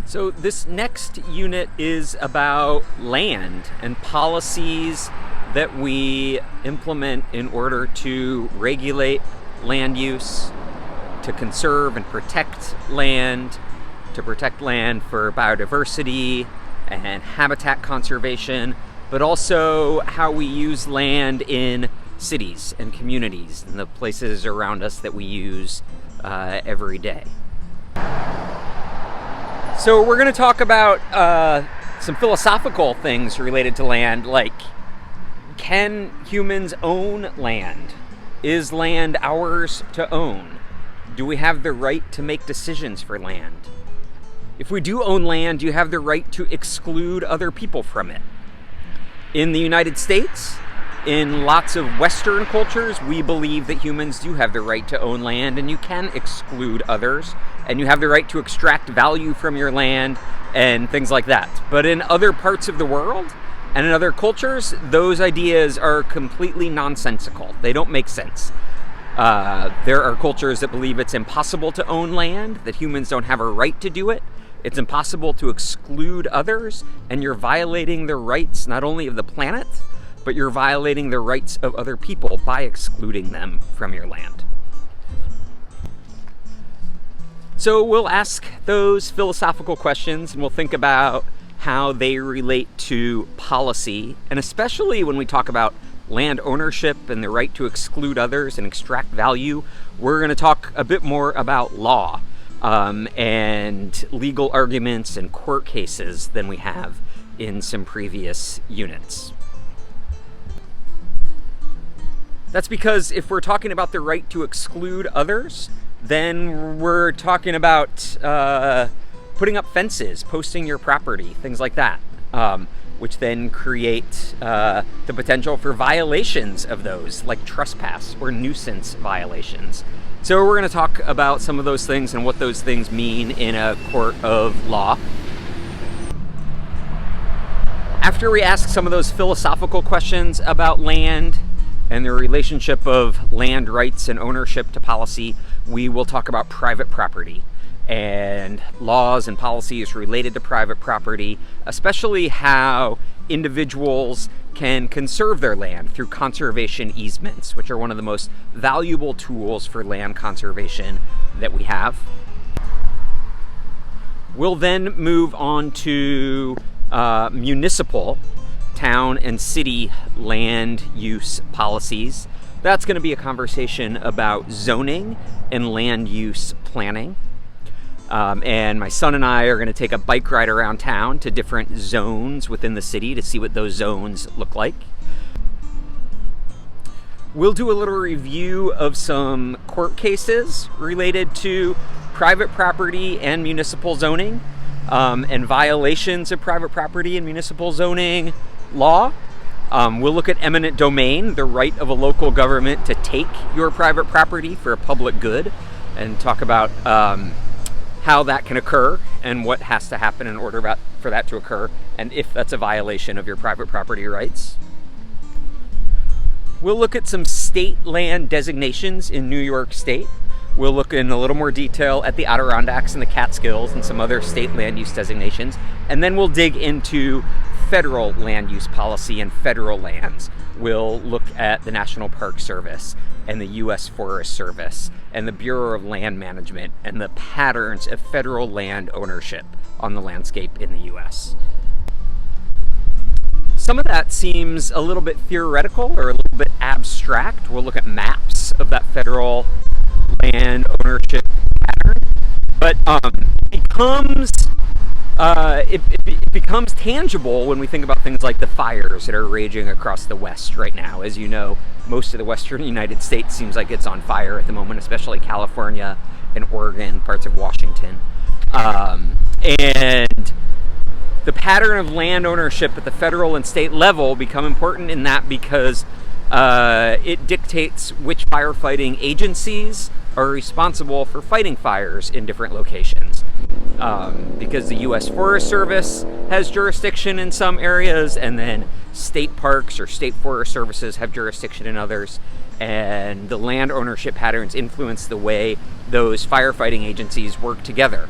So this next unit is about land and policies that we implement in order to regulate land use, to conserve and protect land, to protect land for biodiversity and habitat conservation, but also how we use land in cities and communities and the places around us that we use every day. So we're going to talk about some philosophical things related to land, like, can humans own land? Is land ours to own? Do we have the right to make decisions for land? If we do own land, do you have the right to exclude other people from it? In the United States, in lots of Western cultures, we believe that humans do have the right to own land, and you can exclude others, and you have the right to extract value from your land and things like that. But in other parts of the world and in other cultures, those ideas are completely nonsensical. They don't make sense. There are cultures that believe it's impossible to own land, that humans don't have a right to do it. It's impossible to exclude others, and you're violating the rights not only of the planet, but you're violating the rights of other people by excluding them from your land. So we'll ask those philosophical questions, and we'll think about how they relate to policy, and especially when we talk about land ownership and the right to exclude others and extract value, we're going to talk a bit more about law and legal arguments and court cases than we have in some previous units. That's because if we're talking about the right to exclude others, then we're talking about putting up fences, posting your property, things like that, which then create the potential for violations of those, like trespass or nuisance violations. So we're going to talk about some of those things and what those things mean in a court of law. After we ask some of those philosophical questions about land and the relationship of land rights and ownership to policy, we will talk about private property and laws and policies related to private property, especially how individuals can conserve their land through conservation easements, which are one of the most valuable tools for land conservation that we have. We'll then move on to municipal, town and city land use policies. That's going to be a conversation about zoning and land use planning. And my son and I are going to take a bike ride around town to different zones within the city to see what those zones look like. We'll do a little review of some court cases related to private property and municipal zoning, and violations of private property and municipal zoning law. We'll look at eminent domain, the right of a local government to take your private property for a public good, and talk about how that can occur and what has to happen in order for that to occur, and if that's a violation of your private property rights. We'll look at some state land designations in New York State. We'll look in a little more detail at the Adirondacks and the Catskills and some other state land use designations, and then we'll dig into federal land use policy and federal lands. We'll look at the National Park Service and the U.S. Forest Service and the Bureau of Land Management and the patterns of federal land ownership on the landscape in the U.S. Some of that seems a little bit theoretical or a little bit abstract. We'll look at maps of that federal land ownership pattern, but it becomes tangible when we think about things like the fires that are raging across the West right now. As you know, most of the western United States seems like it's on fire at the moment, especially California and Oregon, parts of Washington. And the pattern of land ownership at the federal and state level become important in that because it dictates which firefighting agencies are responsible for fighting fires in different locations. Because the U.S. Forest Service has jurisdiction in some areas, and then state parks or state forest services have jurisdiction in others, and the land ownership patterns influence the way those firefighting agencies work together.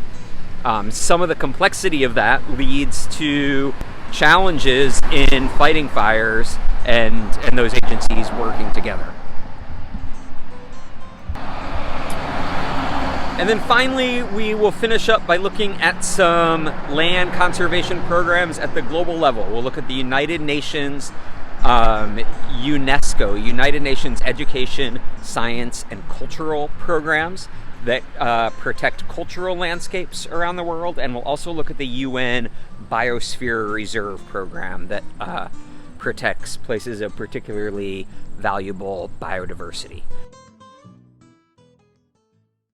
Some of the complexity of that leads to challenges in fighting fires and those agencies working together. And then finally, we will finish up by looking at some land conservation programs at the global level. We'll look at the United Nations, UNESCO, United Nations Education, Science, and Cultural programs that protect cultural landscapes around the world. And we'll also look at the UN Biosphere Reserve program that protects places of particularly valuable biodiversity.